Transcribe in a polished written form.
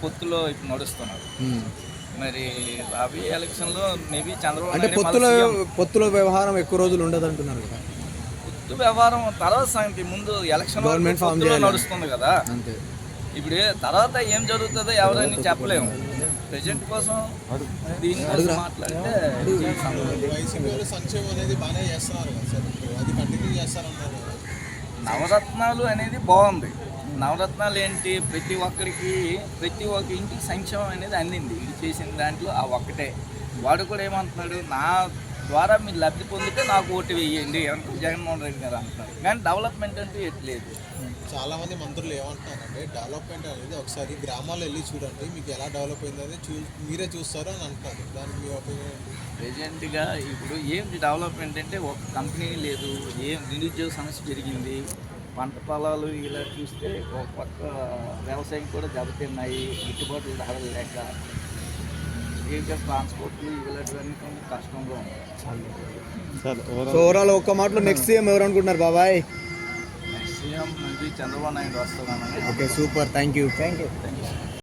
పొత్తులో ఇప్పుడు నడుస్తున్నారు. మరి రాబోయే ఎలక్షన్లో మేబీ చంద్రబాబు అంటే పొత్తులో వ్యవహారం ఎక్కువ రోజులు ఉండదు అంటున్నారు కదా. పొత్తు వ్యవహారం తర్వాత సంగతి, ముందు ఎలక్షన్ గవర్నమెంట్ ఫామ్ నడుస్తుంది కదా. అంతే. ఇప్పుడు తర్వాత ఏం జరుగుతుందో ఎవరైనా చెప్పలేము. ప్రెజెంట్ కోసం దీనికోసం మాట్లాడితే సంక్షేమం అనేది బాగానే చేస్తున్నారు కదా సార్, అది కంటిన్యూ చేస్తారన్నారు. నవరత్నాలు అనేది బాగుంది. నవరత్నాలు ఏంటి, ప్రతి ఒక్క ఇంటికి సంక్షేమం అనేది అందింది. ఇది చేసిన దాంట్లో ఆ ఒక్కటే. వాడు కూడా ఏమంటున్నాడు, నా ద్వారా మీరు లబ్ధి పొందితే నాకు ఓటు వేయండి అంటే జగన్మోహన్ రెడ్డి గారు అంటున్నారు. కానీ డెవలప్మెంట్ అంటూ ఎట్లేదు. చాలామంది మంత్రులు ఏమంటున్నారంటే డెవలప్మెంట్ అనేది ఒకసారి గ్రామాల్లో వెళ్ళి చూడండి, మీకు ఎలా డెవలప్ అయిందని మీరే చూస్తారు అని అంటారు. దానికి మీ ఒపీనియన్? ప్రెజెంట్గా ఇప్పుడు ఏంటి డెవలప్మెంట్ అంటే, ఒక కంపెనీ లేదు, నిరుద్యోగ సమస్య పెరిగింది, పంట పొలాలు ఇలా చూస్తే ఒక పక్క వ్యవసాయం కూడా దెబ్బతిన్నాయి, గిట్టుబాటు ధరలు లేక, ట్రాన్స్పోర్ట్లు ఇలాంటివన్నీ కొంచెం కష్టంగా ఉన్నాయి. సో ఓవరాల్ ఒక్క మాటలో నెక్స్ట్ సీఎం ఎవరు అనుకుంటున్నారు బాబాయ్? నెక్స్ట్ సీఎం చంద్రబాబు నాయుడు వస్తున్నాను. Okay, super, thank you.